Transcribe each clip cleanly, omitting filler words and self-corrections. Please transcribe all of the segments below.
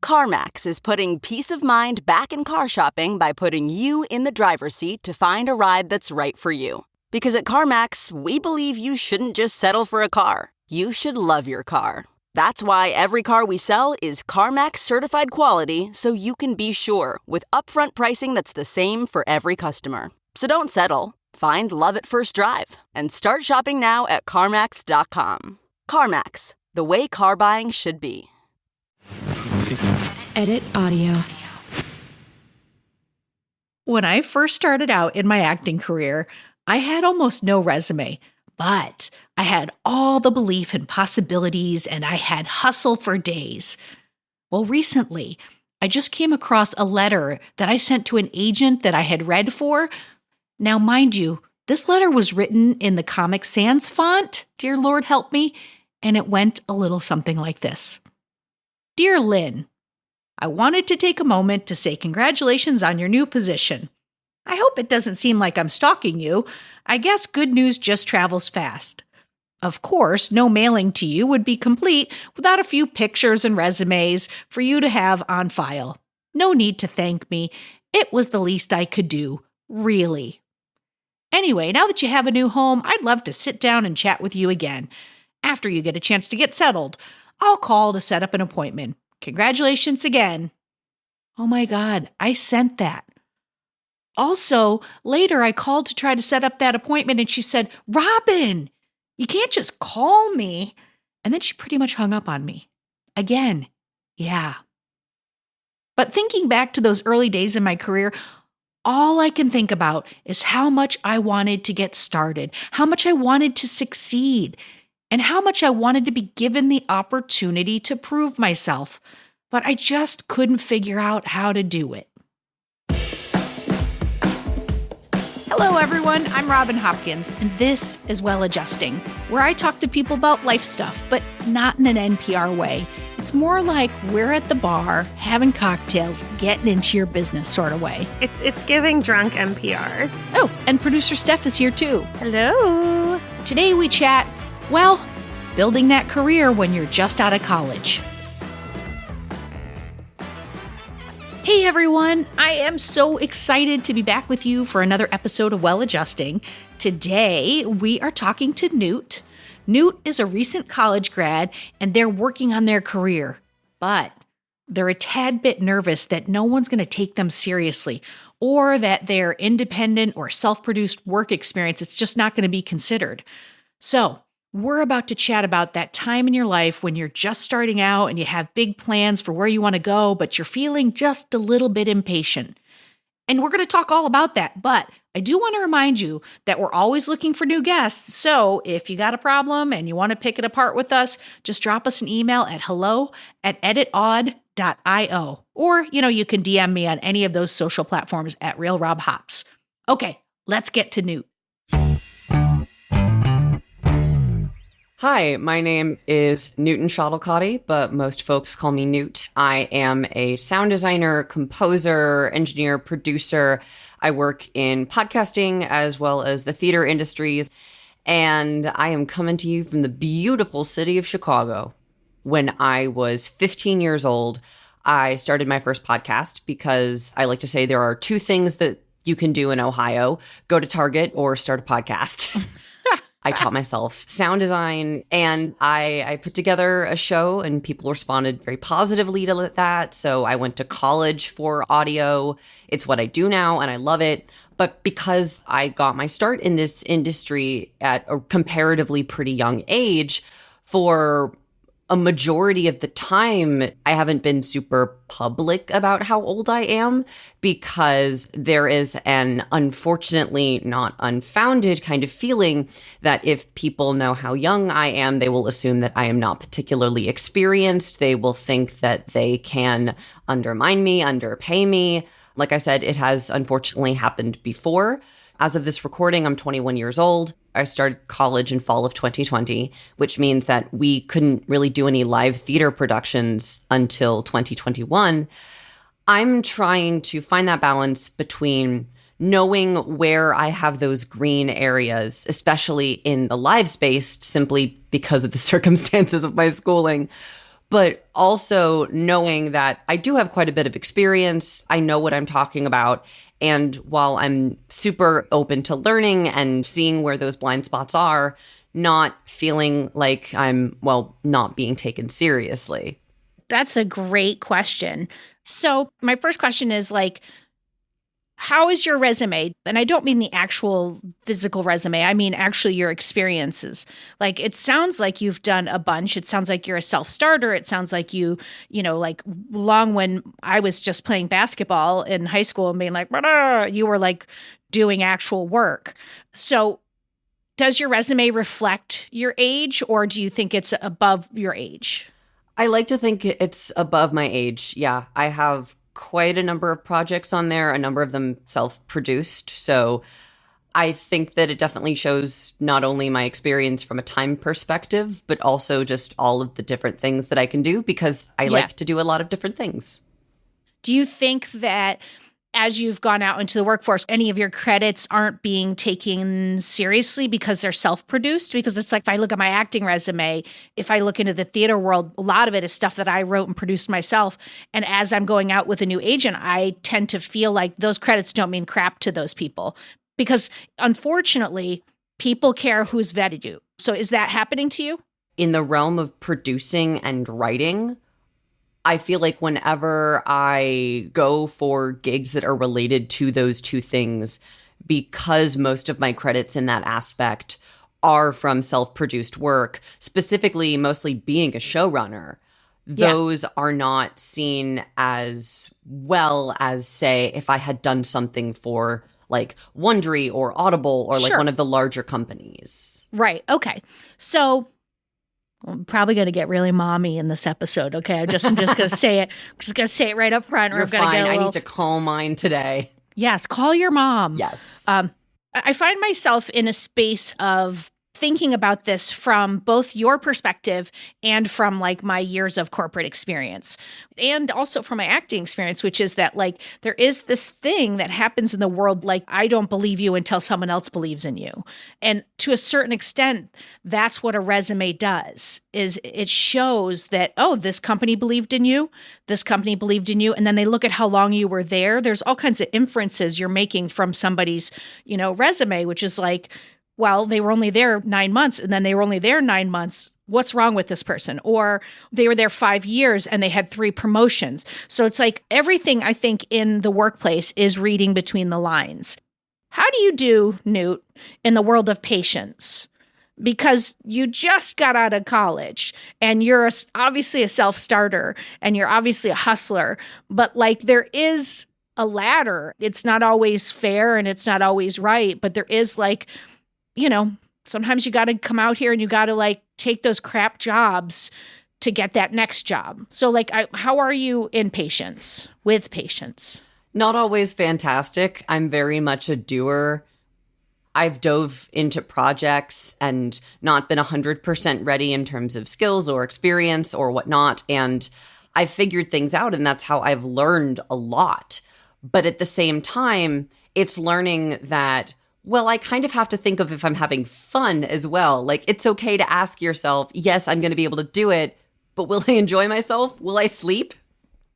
CarMax is putting peace of mind back in car shopping by putting you in the driver's seat to find a ride that's right for you. Because at CarMax, we believe you shouldn't just settle for a car. You should love your car. That's why every car we sell is CarMax certified quality, so you can be sure with upfront pricing that's the same for every customer. So don't settle. Find love at first drive and start shopping now at CarMax.com. CarMax, the way car buying should be. Edit audio. When I first started out in my acting career, I had almost no resume, but I had all the belief and possibilities, and I had hustle for days. Well, recently, I just came across a letter that I sent to an agent that I had read for. Now, mind you, this letter was written in the Comic Sans font, dear Lord help me, and it went a little something like this. Dear Lynn, I wanted to take a moment to say congratulations on your new position. I hope it doesn't seem like I'm stalking you. I guess good news just travels fast. Of course, no mailing to you would be complete without a few pictures and resumes for you to have on file. No need to thank me. It was the least I could do, really. Anyway, now that you have a new home, I'd love to sit down and chat with you again. After you get a chance to get settled, I'll call to set up an appointment. Congratulations again. Oh my God, I sent that. Also, later I called to try to set up that appointment and she said, Robin, you can't just call me. And then she pretty much hung up on me. Again, yeah. But thinking back to those early days in my career, all I can think about is how much I wanted to get started, how much I wanted to succeed, and how much I wanted to be given the opportunity to prove myself, but I just couldn't figure out how to do it. Hello, everyone. I'm Robin Hopkins, and this is Well Adjusting, where I talk to people about life stuff, but not in an NPR way. It's more like we're at the bar, having cocktails, getting into your business sort of way. It's giving drunk NPR. Oh, and producer Steph is here too. Hello. Today we chat, well, building that career when you're just out of college. Hey everyone, I am so excited to be back with you for another episode of Well Adjusting. Today we are talking to Newt. Newt is a recent college grad and they're working on their career, but they're a tad bit nervous that no one's going to take them seriously or that their independent or self-produced work experience is just not going to be considered. So we're about to chat about that time in your life when you're just starting out and you have big plans for where you want to go, but you're feeling just a little bit impatient. And we're going to talk all about that, but I do want to remind you that we're always looking for new guests. So if you got a problem and you want to pick it apart with us, just drop us an email at hello@editaud.io. Or, you can DM me on any of those social platforms at RealRobHops. Okay, let's get to Newt. Hi, my name is Newton Shuttlecotty, but most folks call me Newt. I am a sound designer, composer, engineer, producer. I work in podcasting as well as the theater industries, and I am coming to you from the beautiful city of Chicago. When I was 15 years old, I started my first podcast because I like to say there are two things that you can do in Ohio: go to Target or start a podcast. I taught myself sound design and I put together a show and people responded very positively to that. So I went to college for audio. It's what I do now and I love it. But because I got my start in this industry at a comparatively pretty young age, for a majority of the time, I haven't been super public about how old I am because there is an unfortunately not unfounded kind of feeling that if people know how young I am, they will assume that I am not particularly experienced. They will think that they can undermine me, underpay me. Like I said, it has unfortunately happened before. As of this recording, I'm 21 years old. I started college in fall of 2020, which means that we couldn't really do any live theater productions until 2021. I'm trying to find that balance between knowing where I have those green areas, especially in the live space, simply because of the circumstances of my schooling, but also knowing that I do have quite a bit of experience. I know what I'm talking about. And while I'm super open to learning and seeing where those blind spots are, not feeling like I'm, not being taken seriously. That's a great question. So my first question is like, how is your resume? And I don't mean the actual physical resume. I mean actually your experiences. Like it sounds like you've done a bunch. It sounds like you're a self-starter. It sounds like like long when I was just playing basketball in high school and being like, you were like doing actual work. So does your resume reflect your age, or do you think it's above your age? I like to think it's above my age. Yeah, I have quite a number of projects on there, a number of them self-produced. So I think that it definitely shows not only my experience from a time perspective, but also just all of the different things that I can do because I like to do a lot of different things. Do you think that as you've gone out into the workforce, any of your credits aren't being taken seriously because they're self-produced? Because it's like, if I look at my acting resume, if I look into the theater world, a lot of it is stuff that I wrote and produced myself. And as I'm going out with a new agent, I tend to feel like those credits don't mean crap to those people. Because unfortunately, people care who's vetted you. So is that happening to you? In the realm of producing and writing, I feel like whenever I go for gigs that are related to those two things, because most of my credits in that aspect are from self-produced work, specifically mostly being a showrunner, those are not seen as well as, say, if I had done something for like Wondery or Audible or like one of the larger companies. Right. Okay. So I'm probably going to get really mommy in this episode. Okay. I'm just going to say it. I'm just going to say it right up front. You're fine. I need to call mine today. Yes. Call your mom. Yes. I find myself in a space of thinking about this from both your perspective and from like my years of corporate experience and also from my acting experience, which is that like there is this thing that happens in the world, like I don't believe you until someone else believes in you. And to a certain extent, that's what a resume does, is it shows that, oh, this company believed in you, this company believed in you. And then they look at how long you were there. There's all kinds of inferences you're making from somebody's, resume, which is like, well, they were only there 9 months and then they were only there 9 months. What's wrong with this person? Or they were there 5 years and they had 3 promotions. So it's like everything I think in the workplace is reading between the lines. How do you do, Newt, in the world of patience? Because you just got out of college and you're obviously a self-starter and you're obviously a hustler, but like there is a ladder. It's not always fair and it's not always right, but there is like, sometimes you got to come out here and you got to like take those crap jobs to get that next job. So like, how are you in patience, with patience? Not always fantastic. I'm very much a doer. I've dove into projects and not been 100% ready in terms of skills or experience or whatnot. And I've figured things out and that's how I've learned a lot. But at the same time, it's learning that I kind of have to think of if I'm having fun as well. Like, it's okay to ask yourself, yes, I'm going to be able to do it, but will I enjoy myself? Will I sleep?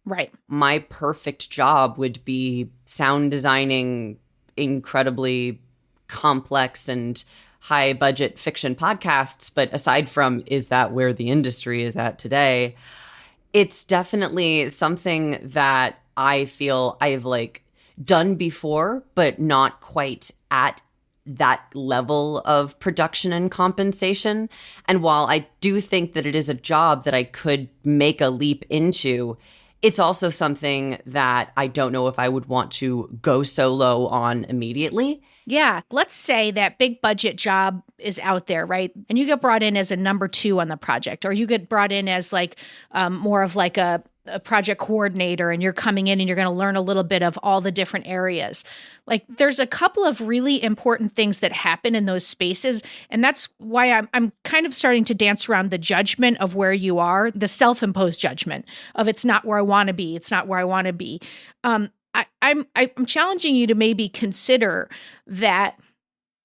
Right. My perfect job would be sound designing incredibly complex and high budget fiction podcasts. But aside from, is that where the industry is at today? It's definitely something that I feel I've like done before, but not quite at that level of production and compensation. And while I do think that it is a job that I could make a leap into, it's also something that I don't know if I would want to go solo on immediately. Yeah. Let's say that big budget job is out there, right? And you get brought in as a number 2 on the project, or you get brought in as like more of like a project coordinator, and you're coming in and you're going to learn a little bit of all the different areas. Like there's a couple of really important things that happen in those spaces. And that's why I'm kind of starting to dance around the judgment of where you are, the self-imposed judgment of it's not where I want to be. It's not where I want to be. I'm challenging you to maybe consider that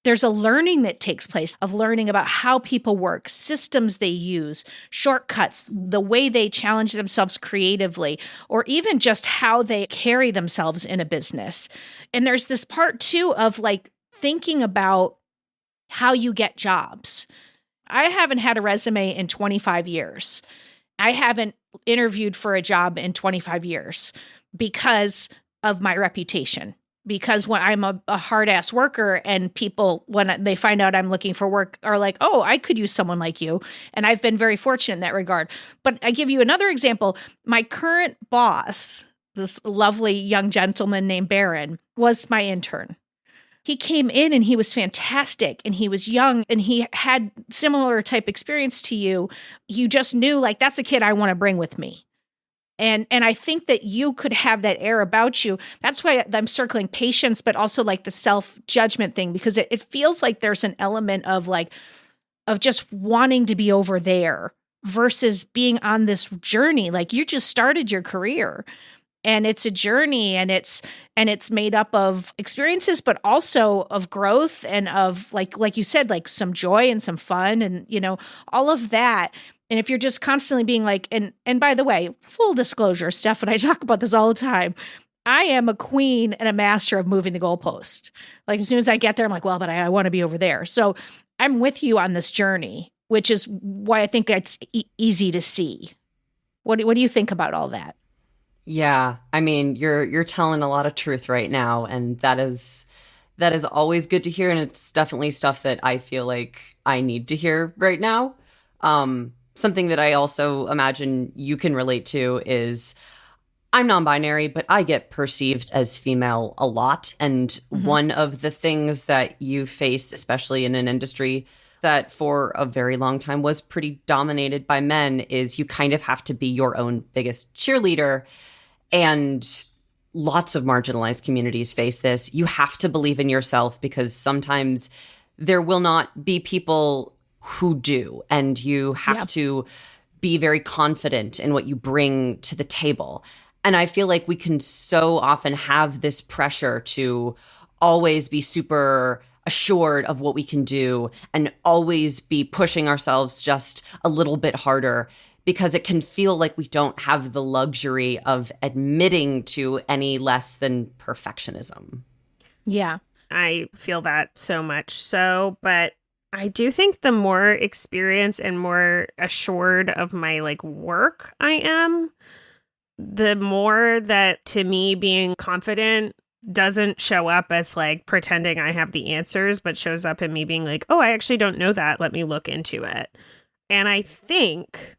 there's a learning that takes place of learning about how people work, systems they use, shortcuts, the way they challenge themselves creatively, or even just how they carry themselves in a business. And there's this part too of like thinking about how you get jobs. I haven't had a resume in 25 years. I haven't interviewed for a job in 25 years because of my reputation. Because when I'm a hard-ass worker and people, when they find out I'm looking for work, are like, oh, I could use someone like you. And I've been very fortunate in that regard. But I give you another example. My current boss, this lovely young gentleman named Barron, was my intern. He came in and he was fantastic and he was young and he had similar type experience to you. You just knew like, that's a kid I want to bring with me. And I think that you could have that air about you. That's why I'm circling patience, but also like the self-judgment thing, because it feels like there's an element of like, of just wanting to be over there versus being on this journey. Like you just started your career and it's a journey and it's made up of experiences, but also of growth and of like you said, like some joy and some fun and, you know, all of that. And if you're just constantly being like, and by the way, full disclosure, Steph and I talk about this all the time. I am a queen and a master of moving the goalpost. Like as soon as I get there, I'm like, well, but I want to be over there. So I'm with you on this journey, which is why I think it's easy to see. What do you think about all that? Yeah, I mean, you're telling a lot of truth right now, and that is always good to hear, and it's definitely stuff that I feel like I need to hear right now. Something that I also imagine you can relate to is I'm non-binary, but I get perceived as female a lot. And one of the things that you face, especially in an industry that for a very long time was pretty dominated by men, is you kind of have to be your own biggest cheerleader. And lots of marginalized communities face this. You have to believe in yourself because sometimes there will not be people who do, and you have to be very confident in what you bring to the table. And I feel like we can so often have this pressure to always be super assured of what we can do and always be pushing ourselves just a little bit harder, because it can feel like we don't have the luxury of admitting to any less than perfectionism. Yeah, I feel that so much so, but I do think the more experienced and more assured of my like work I am, the more that to me being confident doesn't show up as like pretending I have the answers, but shows up in me being like, oh, I actually don't know that. Let me look into it. And I think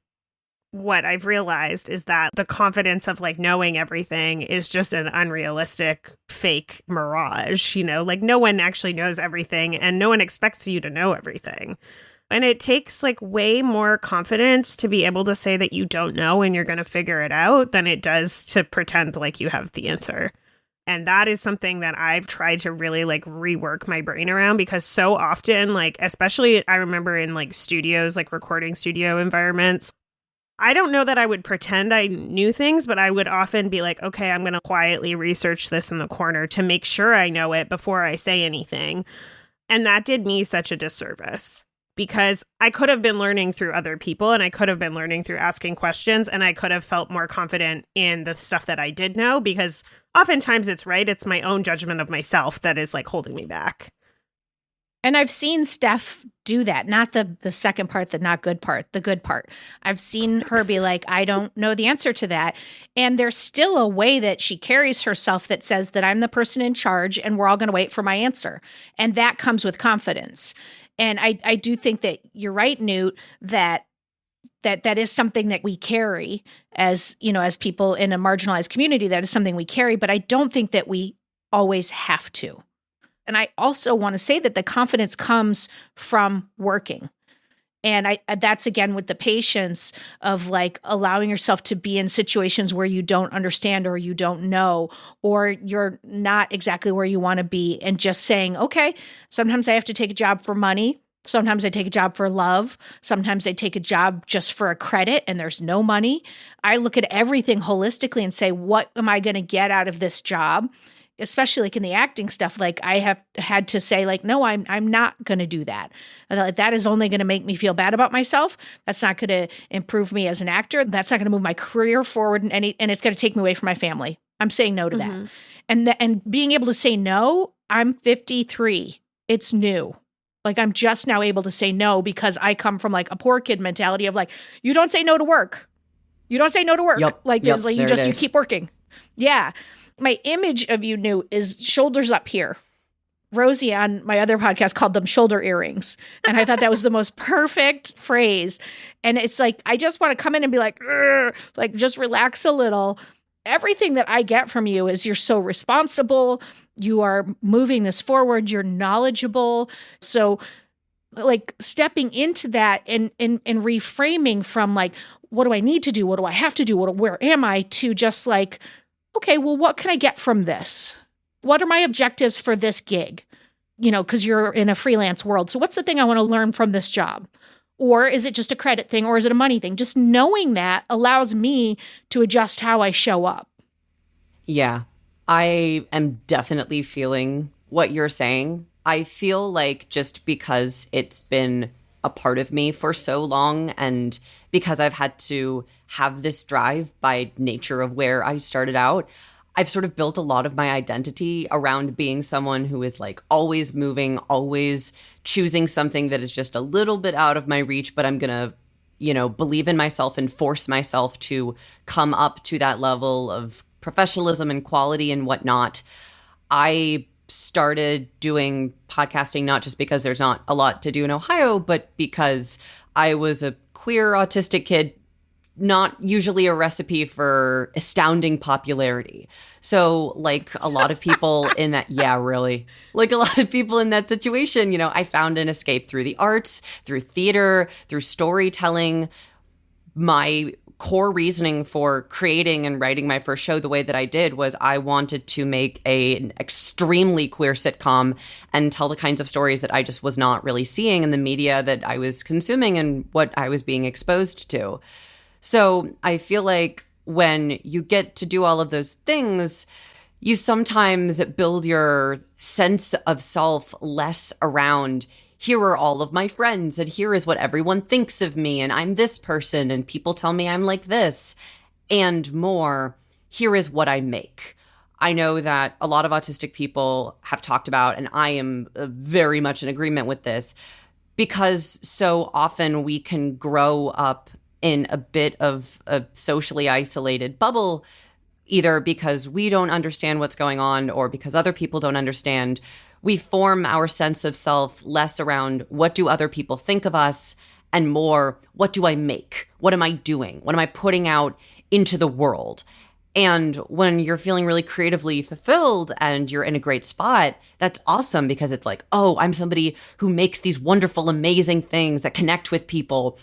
what I've realized is that the confidence of like knowing everything is just an unrealistic fake mirage, you know, like no one actually knows everything and no one expects you to know everything. And it takes like way more confidence to be able to say that you don't know and you're going to figure it out than it does to pretend like you have the answer. And that is something that I've tried to really like rework my brain around, because so often, like, especially I remember in like studios, like recording studio environments, I don't know that I would pretend I knew things, but I would often be like, okay, I'm going to quietly research this in the corner to make sure I know it before I say anything. And that did me such a disservice, because I could have been learning through other people and I could have been learning through asking questions, and I could have felt more confident in the stuff that I did know, because oftentimes it's right. It's my own judgment of myself that is like holding me back. And I've seen Steph do that, not the second part, the not good part, the good part. I've seen her be like, I don't know the answer to that. And there's still a way that she carries herself that says that I'm the person in charge and we're all going to wait for my answer. And that comes with confidence. And I do think that you're right, Newt, that is something that we carry as, you know, as people in a marginalized community. That is something we carry, but I don't think that we always have to. And I also want to say that the confidence comes from working. And that's again with the patience of like allowing yourself to be in situations where you don't understand or you don't know, or you're not exactly where you want to be, and just saying, okay, sometimes I have to take a job for money. Sometimes I take a job for love. Sometimes I take a job just for a credit and there's no money. I look at everything holistically and say, what am I going to get out of this job? especially like in the acting stuff, like I have had to say like, no, I'm not going to do that. That is only going to make me feel bad about myself. That's not going to improve me as an actor. That's not going to move my career forward and it's going to take me away from my family. I'm saying no to that. And being able to say no, I'm 53. It's new. Like I'm just now able to say no because I come from like a poor kid mentality of like, you don't say no to work. You don't say no to work. Yep, like yep, this, like you you keep working. Yeah. My image of you, Newt, is shoulders up here. Rosie on my other podcast called them shoulder earrings. And I thought that was the most perfect phrase. And it's like, I just want to come in and be like just relax a little. Everything that I get from you is you're so responsible. You are moving this forward. You're knowledgeable. So like stepping into that and reframing from like, what do I need to do? What do I have to do? Where am I? To just like, okay, well, what can I get from this? What are my objectives for this gig? You know, because you're in a freelance world. So what's the thing I want to learn from this job? Or is it just a credit thing? Or is it a money thing? Just knowing that allows me to adjust how I show up. Yeah, I am definitely feeling what you're saying. I feel like just because it's been a part of me for so long and because I've had to have this drive by nature of where I started out, I've sort of built a lot of my identity around being someone who is like always moving, always choosing something that is just a little bit out of my reach, but I'm going to, you know, believe in myself and force myself to come up to that level of professionalism and quality and whatnot. I started doing podcasting not just because there's not a lot to do in Ohio, but because I was a queer autistic kid, not usually a recipe for astounding popularity. So like a lot of people in that, yeah, really, like a lot of people in that situation, you know, I found an escape through the arts, through theater, through storytelling. My core reasoning for creating and writing my first show the way that I did was I wanted to make an extremely queer sitcom and tell the kinds of stories that I just was not really seeing in the media that I was consuming and what I was being exposed to. So I feel like when you get to do all of those things, you sometimes build your sense of self less around, here are all of my friends, and here is what everyone thinks of me, and I'm this person, and people tell me I'm like this, and more, here is what I make. I know that a lot of autistic people have talked about, and I am very much in agreement with this, because so often we can grow up in a bit of a socially isolated bubble, either because we don't understand what's going on or because other people don't understand. We form our sense of self less around what do other people think of us and more, what do I make? What am I doing? What am I putting out into the world? And when you're feeling really creatively fulfilled and you're in a great spot, that's awesome because it's like, oh, I'm somebody who makes these wonderful, amazing things that connect with people.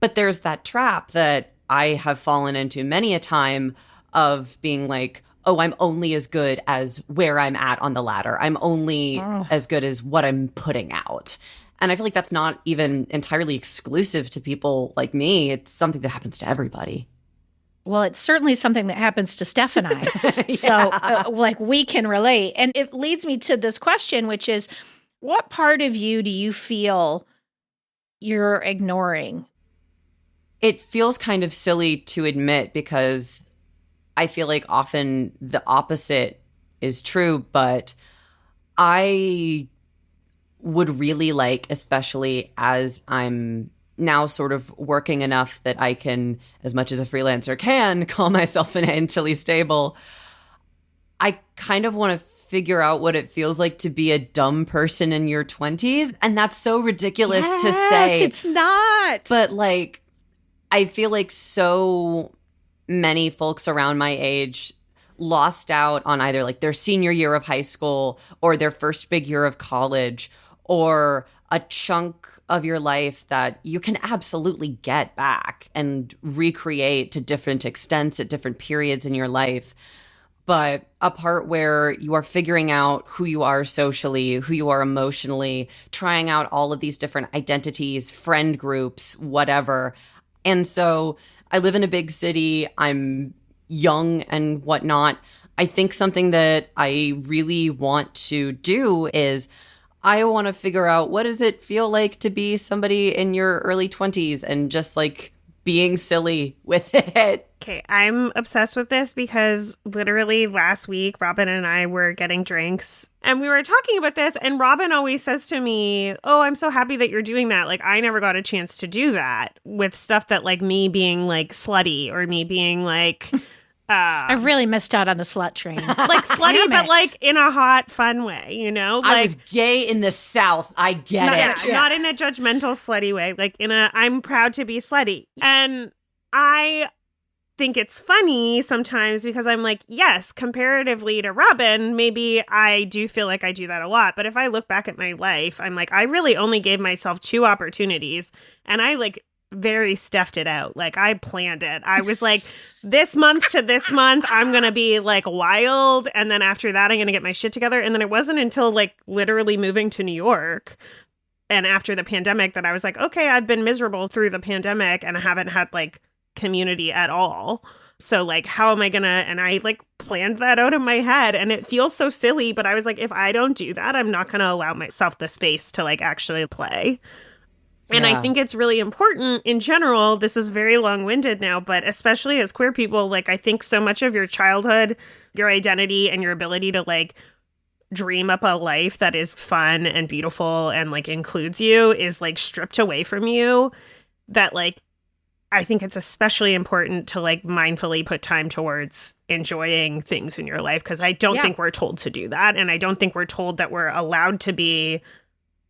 But there's that trap that I have fallen into many a time of being like, oh, I'm only as good as where I'm at on the ladder. I'm only as good as what I'm putting out. And I feel like that's not even entirely exclusive to people like me. It's something that happens to everybody. Well, it's certainly something that happens to Steph and I. Yeah. So like we can relate. And it leads me to this question, which is, what part of you do you feel you're ignoring? It feels kind of silly to admit because I feel like often the opposite is true, but I would really like, especially as I'm now sort of working enough that I can, as much as a freelancer can, call myself financially stable. I kind of want to figure out what it feels like to be a dumb person in your 20s. And that's so ridiculous to say. Yes, it's not. But like, I feel like so many folks around my age lost out on either like their senior year of high school or their first big year of college or a chunk of your life that you can absolutely get back and recreate to different extents at different periods in your life. But a part where you are figuring out who you are socially, who you are emotionally, trying out all of these different identities, friend groups, whatever. And so I live in a big city. I'm young and whatnot. I think something that I really want to do is I want to figure out, what does it feel like to be somebody in your early 20s and just like being silly with it. Okay, I'm obsessed with this because literally last week, Robin and I were getting drinks and we were talking about this. And Robin always says to me, "Oh, I'm so happy that you're doing that. Like, I never got a chance to do that with stuff that like me being like slutty or me being like, I've really missed out on the slut train. like slutty, but like in a hot, fun way, you know? Like, I was gay in the South. I get it. Not in a judgmental, slutty way. Like in a, I'm proud to be slutty. And I think it's funny sometimes because I'm like, yes, comparatively to Robin, maybe I do feel like I do that a lot. But if I look back at my life, I'm like, I really only gave myself 2 opportunities and I like very stuffed it out. Like I planned it. I was like, this month to this month, I'm going to be like wild. And then after that, I'm going to get my shit together. And then it wasn't until like literally moving to New York and after the pandemic that I was like, okay, I've been miserable through the pandemic and I haven't had like community at all. So like, how am I going to, and I like planned that out in my head and it feels so silly, but I was like, if I don't do that, I'm not going to allow myself the space to like actually play. And I think it's really important in general. This is very long-winded now, but especially as queer people, like I think so much of your childhood, your identity and your ability to like dream up a life that is fun and beautiful and like includes you is like stripped away from you. That like, I think it's especially important to like mindfully put time towards enjoying things in your life. Cause I don't think we're told to do that. And I don't think we're told that we're allowed to be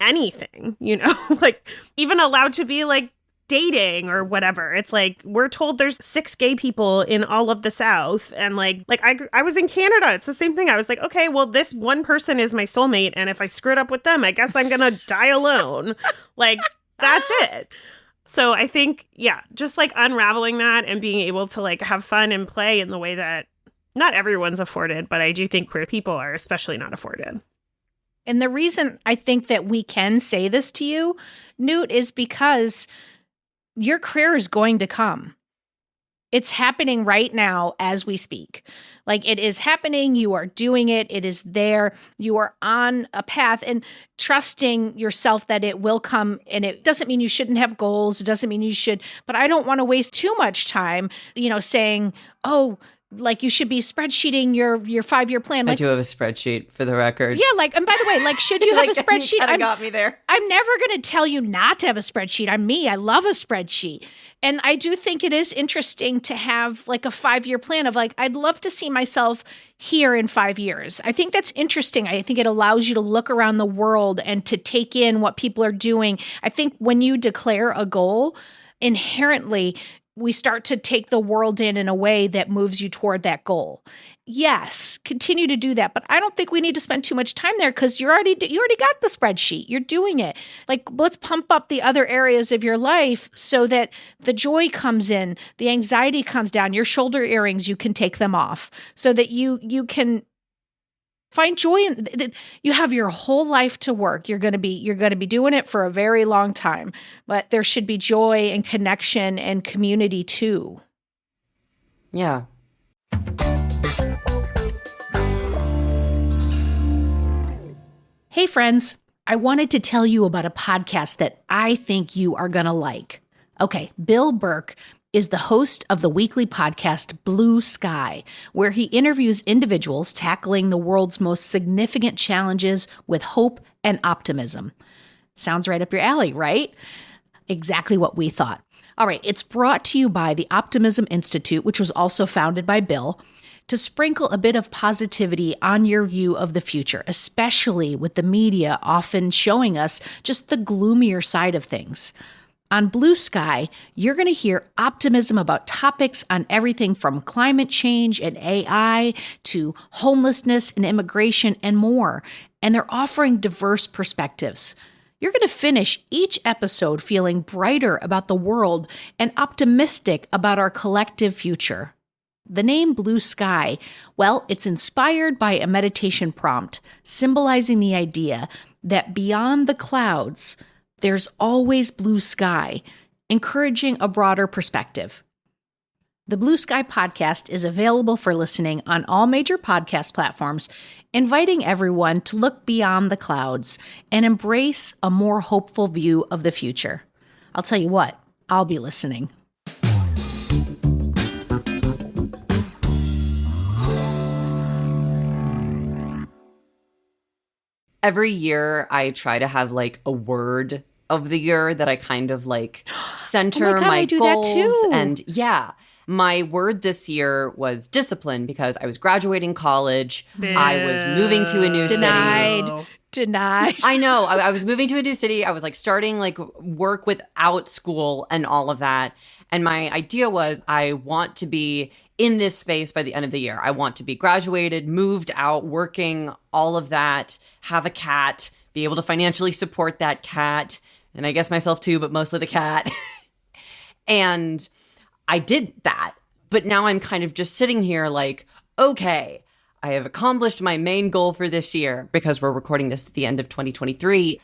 anything, you know, like even allowed to be like dating or whatever. It's like we're told there's 6 gay people in all of the South and like I was in Canada. It's the same thing. I was like, okay, well, this one person is my soulmate and if I screwed up with them, I guess I'm gonna die alone. Like that's it. So I think, yeah, just like unraveling that and being able to like have fun and play in the way that not everyone's afforded, but I do think queer people are especially not afforded. And the reason I think that we can say this to you, Newt, is because your career is going to come. It's happening right now as we speak. Like it is happening. You are doing it. It is there. You are on a path and trusting yourself that it will come. And it doesn't mean you shouldn't have goals. It doesn't mean you should, but I don't want to waste too much time, you know, saying, oh, like you should be spreadsheeting your 5-year plan. Like, I do have a spreadsheet for the record. Yeah, like, and by the way, like, should you have a spreadsheet? You got me there. I'm never going to tell you not to have a spreadsheet. I'm me. I love a spreadsheet. And I do think it is interesting to have like a 5-year plan of like, I'd love to see myself here in 5 years. I think that's interesting. I think it allows you to look around the world and to take in what people are doing. I think when you declare a goal, inherently, we start to take the world in a way that moves you toward that goal. Yes, continue to do that, but I don't think we need to spend too much time there because you already got the spreadsheet. You're doing it. Like, let's pump up the other areas of your life so that the joy comes in, the anxiety comes down. Your shoulder earrings, you can take them off so that you can find joy in. You have your whole life to work. You're going to be doing it for a very long time, but there should be joy and connection and community too. Yeah. Hey friends, I wanted to tell you about a podcast that I think you are going to like. Okay, Bill Burke is the host of the weekly podcast Blue Sky, where he interviews individuals tackling the world's most significant challenges with hope and optimism. Sounds right up your alley, right? Exactly what we thought. All right, it's brought to you by the Optimism Institute, which was also founded by Bill, to sprinkle a bit of positivity on your view of the future, especially with the media often showing us just the gloomier side of things. On Blue Sky, you're going to hear optimism about topics on everything from climate change and AI to homelessness and immigration and more. And they're offering diverse perspectives. You're going to finish each episode feeling brighter about the world and optimistic about our collective future. The name Blue Sky, well, it's inspired by a meditation prompt symbolizing the idea that beyond the clouds, there's always blue sky, encouraging a broader perspective. The Blue Sky Podcast is available for listening on all major podcast platforms, inviting everyone to look beyond the clouds and embrace a more hopeful view of the future. I'll tell you what, I'll be listening. Every year I try to have like a word of the year that I kind of like center my I do goals. that too. And yeah, my word this year was discipline because I was graduating college. I was moving to a new city. Denied. I know. I was moving to a new city. I was like starting like work without school and all of that. And my idea was I want to be in this space by the end of the year. I want to be graduated, moved out, working, all of that, have a cat, be able to financially support that cat. And I guess myself too, but mostly the cat. And I did that. But now I'm kind of just sitting here like, okay, I have accomplished my main goal for this year because we're recording this at the end of 2023.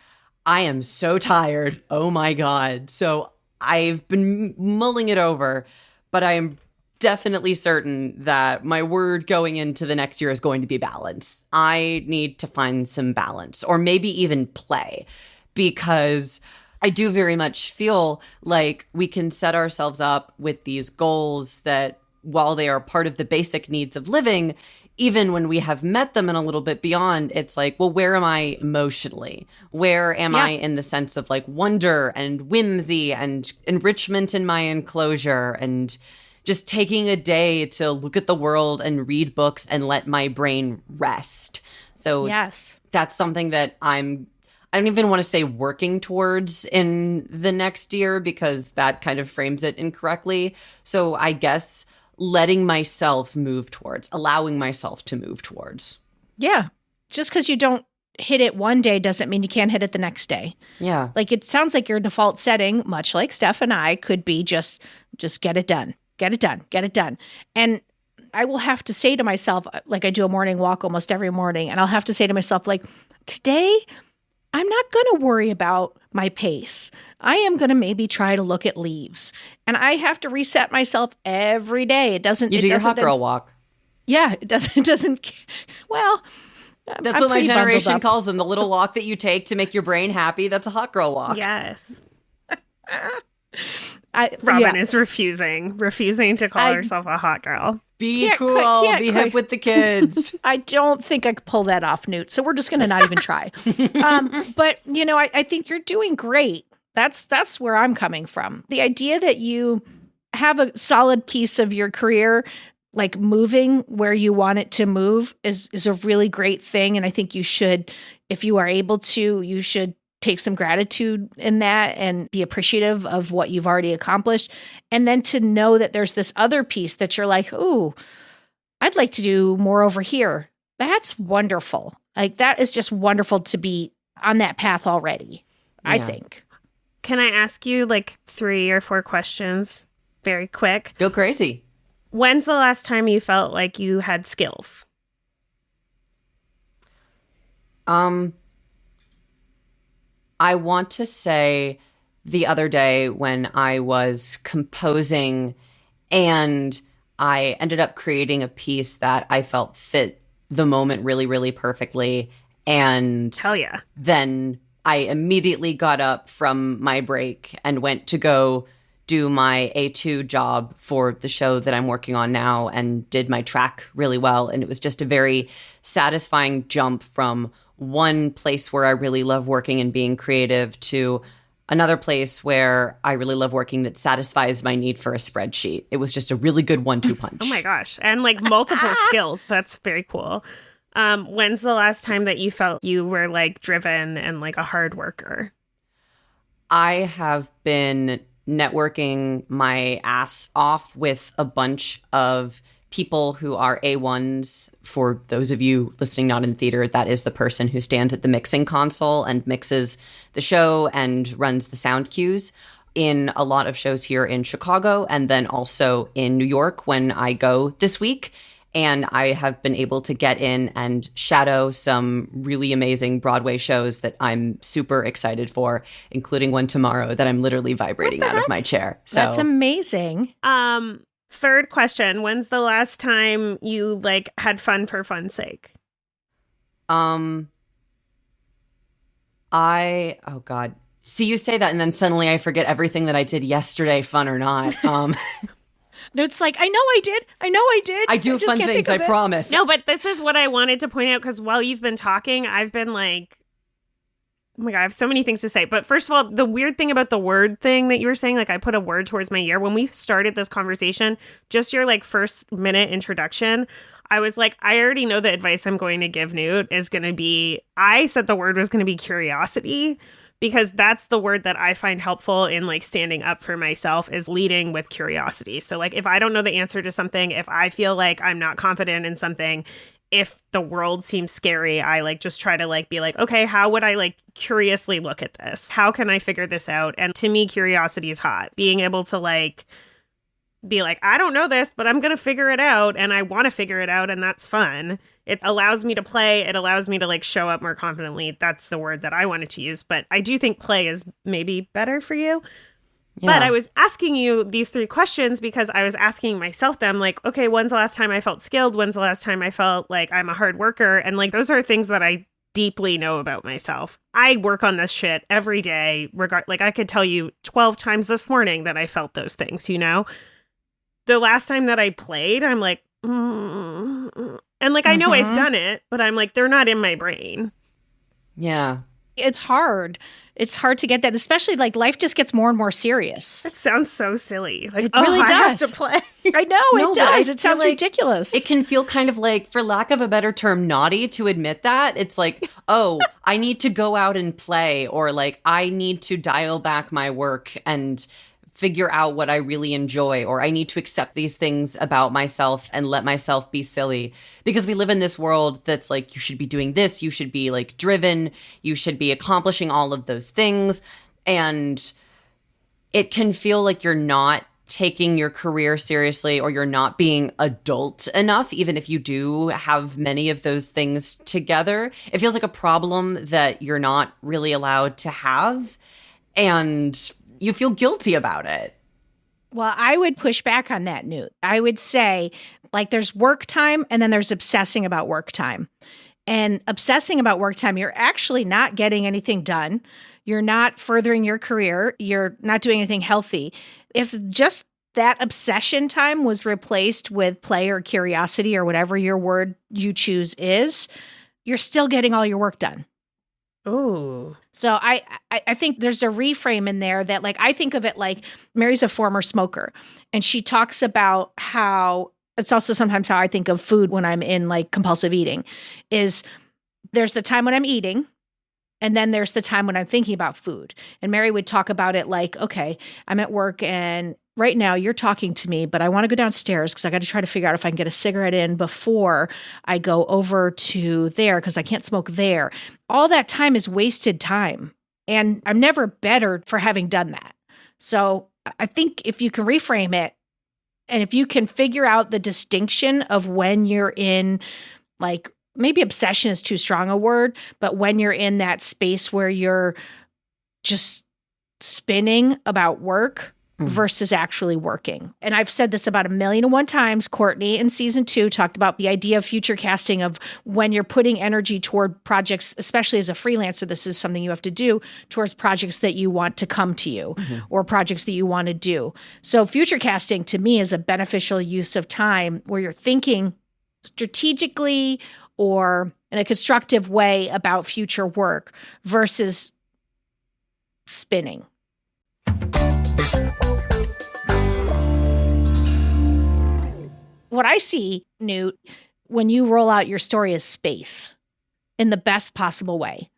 I am so tired. Oh my God. So I've been mulling it over, but I am definitely certain that my word going into the next year is going to be balance. I need to find some balance or maybe even play because I do very much feel like we can set ourselves up with these goals that while they are part of the basic needs of living, even when we have met them and a little bit beyond, it's like, well, where am I emotionally? Where am I in the sense of like wonder and whimsy and enrichment in my enclosure and just taking a day to look at the world and read books and let my brain rest. So that's something that I don't even want to say working towards in the next year because that kind of frames it incorrectly. So I guess letting myself move towards, allowing myself to move towards. Yeah. Just because you don't hit it one day doesn't mean you can't hit it the next day. Yeah. Like it sounds like your default setting, much like Steph and I, could be just get it done. Get it done. Get it done. And I will have to say to myself, like I do a morning walk almost every morning, and I'll have to say to myself, like, today, I'm not going to worry about my pace. I am going to maybe try to look at leaves. And I have to reset myself every day. It doesn't. You do your hot girl walk. Yeah, it doesn't. Well, that's I'm what my pretty generation bundled up. calls them. The little walk that you take to make your brain happy. That's a hot girl walk. Yes. Robin is refusing to call herself a hot girl. Be cool. Be hip with the kids. I don't think I could pull that off, Newt. So we're just going to not even try. But, you know, I think you're doing great. That's where I'm coming from. The idea that you have a solid piece of your career, like moving where you want it to move is a really great thing. And I think you should, if you are able to, you should take some gratitude in that and be appreciative of what you've already accomplished. And then to know that there's this other piece that you're like, ooh, I'd like to do more over here. That's wonderful. Like that is just wonderful to be on that path already, I think. Can I ask you like 3 or 4 questions very quick? Go crazy. When's the last time you felt like you had skills? I want to say the other day when I was composing and I ended up creating a piece that I felt fit the moment really, really perfectly. And hell yeah. Then I immediately got up from my break and went to go do my A2 job for the show that I'm working on now and did my track really well. And it was just a very satisfying jump from one place where I really love working and being creative to another place where I really love working that satisfies my need for a spreadsheet. It was just a really good 1-2 punch. Oh my gosh. And like multiple skills. That's very cool. When's the last time that you felt you were like driven and like a hard worker? I have been networking my ass off with a bunch of people who are A1s. For those of you listening not in theater, that is the person who stands at the mixing console and mixes the show and runs the sound cues in a lot of shows here in Chicago and then also in New York when I go this week. And I have been able to get in and shadow some really amazing Broadway shows that I'm super excited for, including one tomorrow that I'm literally vibrating out of my chair. So that's amazing. Third question. When's the last time you like had fun for fun's sake? Oh God. See, you say that and then suddenly I forget everything that I did yesterday, fun or not. No, it's like, I know I did. I do just fun can't things, think I of it. promise. No, but this is what I wanted to point out because while you've been talking, I've been like, oh my God, I have so many things to say. But first of all, the weird thing about the word thing that you were saying, like I put a word towards my ear. When we started this conversation, just your like first minute introduction, I was like, I already know the advice I'm going to give Newt is going to be, I said the word was going to be curiosity, because that's the word that I find helpful in like standing up for myself, is leading with curiosity. So like if I don't know the answer to something, if I feel like I'm not confident in something, if the world seems scary, I like just try to like be like, okay, how would I like curiously look at this? How can I figure this out? And to me, curiosity is hot. Being able to like be like, I don't know this, but I'm going to figure it out, and I want to figure it out, and that's fun. It allows me to play. It allows me to like show up more confidently. That's the word that I wanted to use, but I do think play is maybe better for you. Yeah. But I was asking you these 3 questions because I was asking myself them, like, okay, when's the last time I felt skilled? When's the last time I felt like I'm a hard worker? And like, those are things that I deeply know about myself. I work on this shit every day. Like I could tell you 12 times this morning that I felt those things, you know? The last time that I played, I'm like, and like, I know I've done it, but I'm like, they're not in my brain. Yeah. It's hard. It's hard to get that, especially like life just gets more and more serious. It sounds so silly. Like, it really does. I have to play. I know, no, it does. It sounds like ridiculous. It can feel kind of like, for lack of a better term, naughty to admit that. It's like, oh, I need to go out and play, or like, I need to dial back my work and figure out what I really enjoy, or I need to accept these things about myself and let myself be silly. Because we live in this world that's like, you should be doing this, you should be like driven, you should be accomplishing all of those things. And it can feel like you're not taking your career seriously, or you're not being adult enough, even if you do have many of those things together. It feels like a problem that you're not really allowed to have. And you feel guilty about it. Well, I would push back on that, Newt. I would say, like, there's work time and then there's obsessing about work time. And obsessing about work time, you're actually not getting anything done. You're not furthering your career. You're not doing anything healthy. If just that obsession time was replaced with play or curiosity or whatever your word you choose is, you're still getting all your work done. Oh. So I think there's a reframe in there that, like, I think of it like Mary's a former smoker, and she talks about how it's also sometimes how I think of food when I'm in like compulsive eating is there's the time when I'm eating, and then there's the time when I'm thinking about food. And Mary would talk about it like, okay, I'm at work and right now you're talking to me, but I want to go downstairs because I got to try to figure out if I can get a cigarette in before I go over to there because I can't smoke there. All that time is wasted time. And I'm never better for having done that. So I think if you can reframe it, and if you can figure out the distinction of when you're in, like, maybe obsession is too strong a word, but when you're in that space where you're just spinning about work versus actually working. And I've said this about 1,000,001 times. Courtney in season 2 talked about the idea of future casting, of when you're putting energy toward projects, especially as a freelancer, this is something you have to do, towards projects that you want to come to you or projects that you want to do. So future casting to me is a beneficial use of time where you're thinking strategically or in a constructive way about future work versus spinning. What I see, Newt, when you roll out your story is space in the best possible way.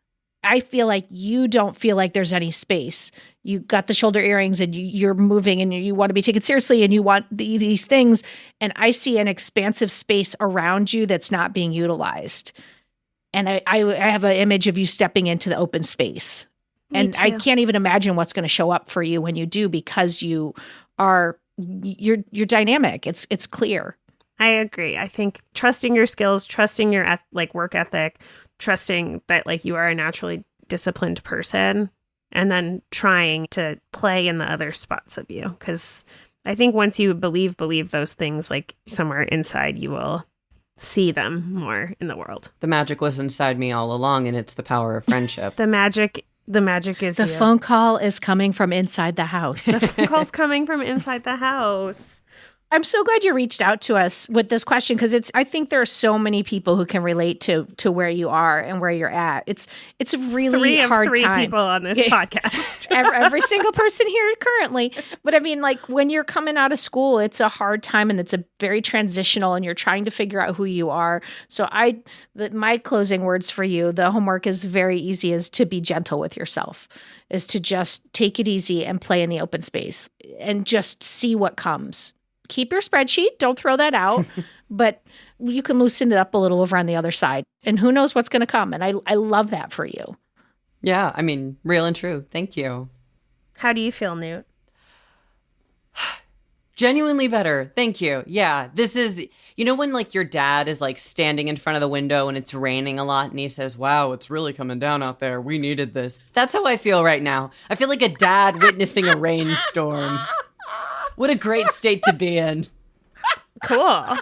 I feel like you don't feel like there's any space. You got the shoulder earrings and you're moving and you want to be taken seriously and you want these things. And I see an expansive space around you that's not being utilized. And I have an image of you stepping into the open space. And I can't even imagine what's going to show up for you when you do, because you're dynamic. It's clear. I agree. I think trusting your skills, trusting your work ethic, trusting that like you are a naturally disciplined person, and then trying to play in the other spots of you. Because I think once you believe those things, like somewhere inside, you will see them more in the world. The magic was inside me all along, and it's the power of friendship. The magic is The you. phone call is coming from inside the house. The phone call's coming from inside the house. I'm so glad you reached out to us with this question because I think there are so many people who can relate to where you are and where you're at. It's a really hard three time. people on this podcast. every single person here currently. But I mean, like when you're coming out of school, it's a hard time and it's a very transitional and you're trying to figure out who you are. So my closing words for you, the homework is very easy, is to be gentle with yourself, is to just take it easy and play in the open space and just see what comes. Keep your spreadsheet. Don't throw that out, but you can loosen it up a little over on the other side. And who knows what's going to come. And I love that for you. Yeah, I mean, real and true. Thank you. How do you feel, Newt? Genuinely better. Thank you. Yeah, this is, when like your dad is like standing in front of the window and it's raining a lot and he says, wow, it's really coming down out there. We needed this. That's how I feel right now. I feel like a dad witnessing a rainstorm. What a great state to be in. Cool. I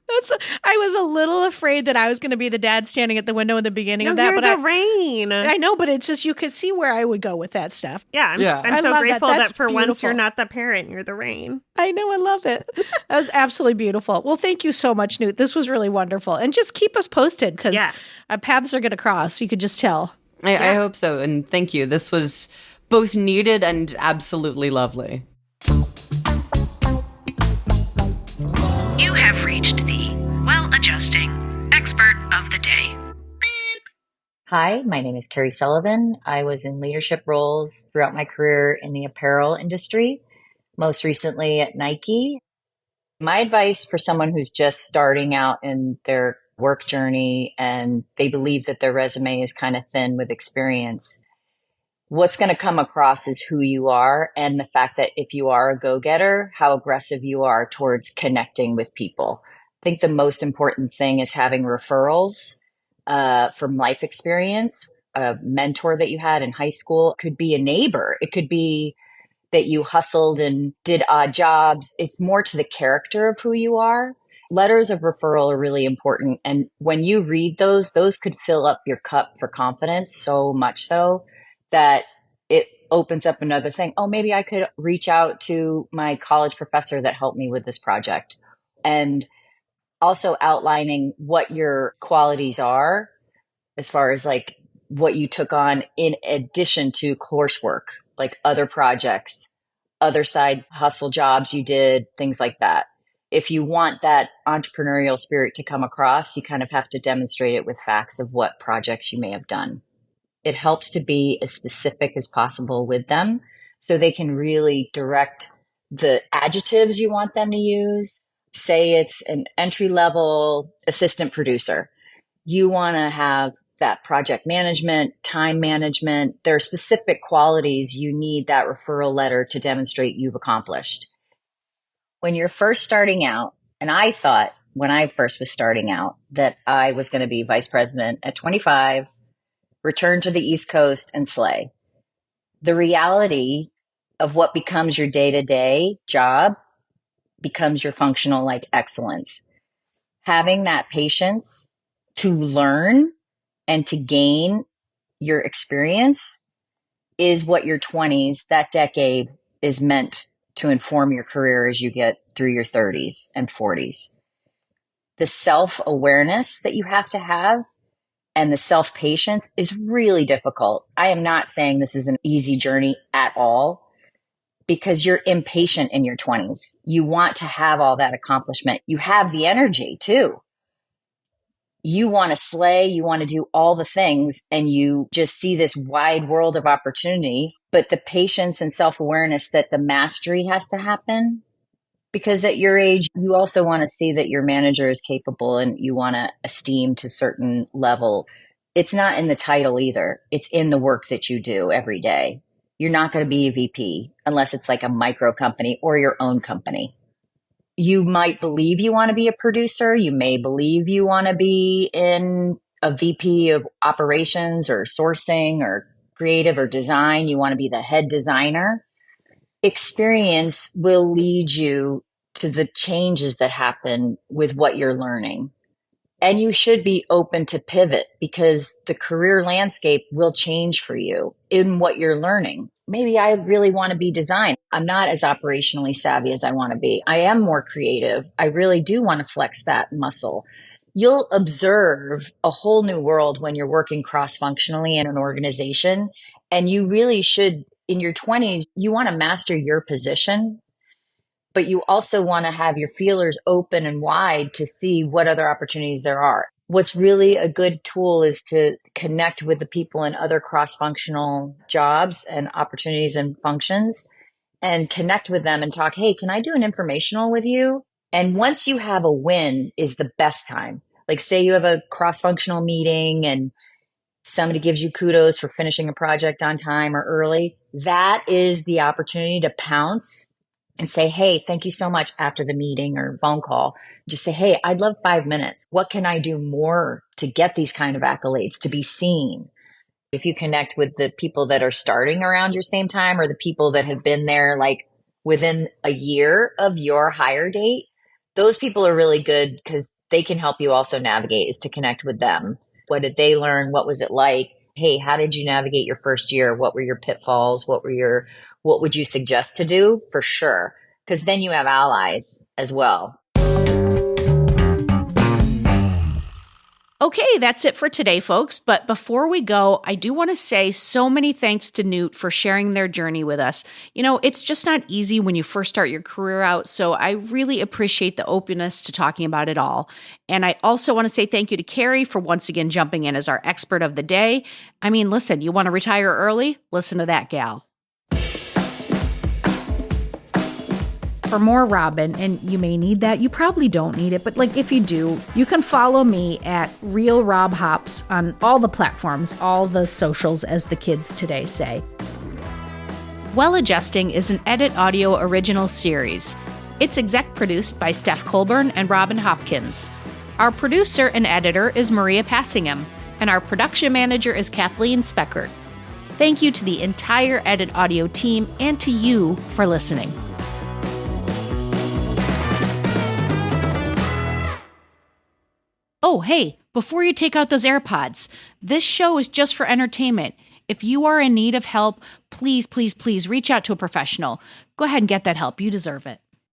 was a little afraid that I was going to be the dad standing at the window in the beginning of that. You're But the rain. I know, but it's just you could see where I would go with that stuff. Yeah, I'm so love grateful That's that for beautiful. once you're not the parent, you're the rain. I know, I love it. That was absolutely beautiful. Well, thank you so much, Newt. This was really wonderful. And just keep us posted because our paths are going to cross. You could just tell. I hope so. And thank you. This was both needed and absolutely lovely. You have reached the well-adjusting expert of the day. Hi, my name is Carrie Sullivan. I was in leadership roles throughout my career in the apparel industry, most recently at Nike. My advice for someone who's just starting out in their work journey and they believe that their resume is kind of thin with experience, what's going to come across is who you are and the fact that if you are a go-getter, how aggressive you are towards connecting with people. I think the most important thing is having referrals from life experience. A mentor that you had in high school. It could be a neighbor. It could be that you hustled and did odd jobs. It's more to the character of who you are. Letters of referral are really important. And when you read those could fill up your cup for confidence so much so that it opens up another thing. Oh, maybe I could reach out to my college professor that helped me with this project. And also outlining what your qualities are as far as like what you took on in addition to coursework, like other projects, other side hustle jobs you did, things like that. If you want that entrepreneurial spirit to come across, you kind of have to demonstrate it with facts of what projects you may have done. It helps to be as specific as possible with them so they can really direct the adjectives you want them to use. Say it's an entry-level assistant producer. You want to have that project management, time management. There are specific qualities you need that referral letter to demonstrate you've accomplished. When you're first starting out, and I thought when I first was starting out that I was going to be vice president at 25, return to the East Coast and slay. The reality of what becomes your day-to-day job becomes your functional like excellence. Having that patience to learn and to gain your experience is what your 20s, that decade, is meant to inform your career as you get through your 30s and 40s. The self-awareness that you have to have and the self-patience is really difficult. I am not saying this is an easy journey at all because you're impatient in your 20s. You want to have all that accomplishment. You have the energy too. You want to slay, you want to do all the things, and you just see this wide world of opportunity. But the patience and self-awareness that the mastery has to happen, because at your age, you also want to see that your manager is capable and you want to esteem to a certain level. It's not in the title either. It's in the work that you do every day. You're not going to be a VP unless it's like a micro company or your own company. You might believe you want to be a producer. You may believe you want to be in a VP of operations or sourcing or creative or design. You want to be the head designer. experience will lead you to the changes that happen with what you're learning. And you should be open to pivot because the career landscape will change for you in what you're learning. Maybe I really want to be design. I'm not as operationally savvy as I want to be. I am more creative. I really do want to flex that muscle. You'll observe a whole new world when you're working cross-functionally in an organization. And you really should, in your 20s, you want to master your position, but you also want to have your feelers open and wide to see what other opportunities there are. What's really a good tool is to connect with the people in other cross-functional jobs and opportunities and functions and connect with them and talk, hey, can I do an informational with you? And once you have a win is the best time. Like say you have a cross-functional meeting and somebody gives you kudos for finishing a project on time or early. That is the opportunity to pounce and say, hey, thank you so much after the meeting or phone call. Just say, hey, I'd love 5 minutes. What can I do more to get these kind of accolades, to be seen? If you connect with the people that are starting around your same time or the people that have been there like within a year of your hire date, those people are really good because they can help you also navigate, is to connect with them. What did they learn? What was it like? Hey, how did you navigate your first year? What were your pitfalls? What would you suggest to do? For sure. Because then you have allies as well. Okay, that's it for today, folks. But before we go, I do want to say so many thanks to Newt for sharing their journey with us. You know, it's just not easy when you first start your career out, so I really appreciate the openness to talking about it all. And I also want to say thank you to Carrie for once again jumping in as our expert of the day. I mean, listen, you want to retire early? Listen to that gal. For more Robin, and you may need that, you probably don't need it, but like if you do, you can follow me at Real Rob Hops on all the platforms, all the socials, as the kids today say. Well Adjusting is an Edit Audio original series. It's exec produced by Steph Colburn and Robin Hopkins. Our producer and editor is Maria Passingham, and our production manager is Kathleen Speckert. Thank you to the entire Edit Audio team and to you for listening. Oh, hey, before you take out those AirPods, this show is just for entertainment. If you are in need of help, please, please, please reach out to a professional. Go ahead and get that help. You deserve it.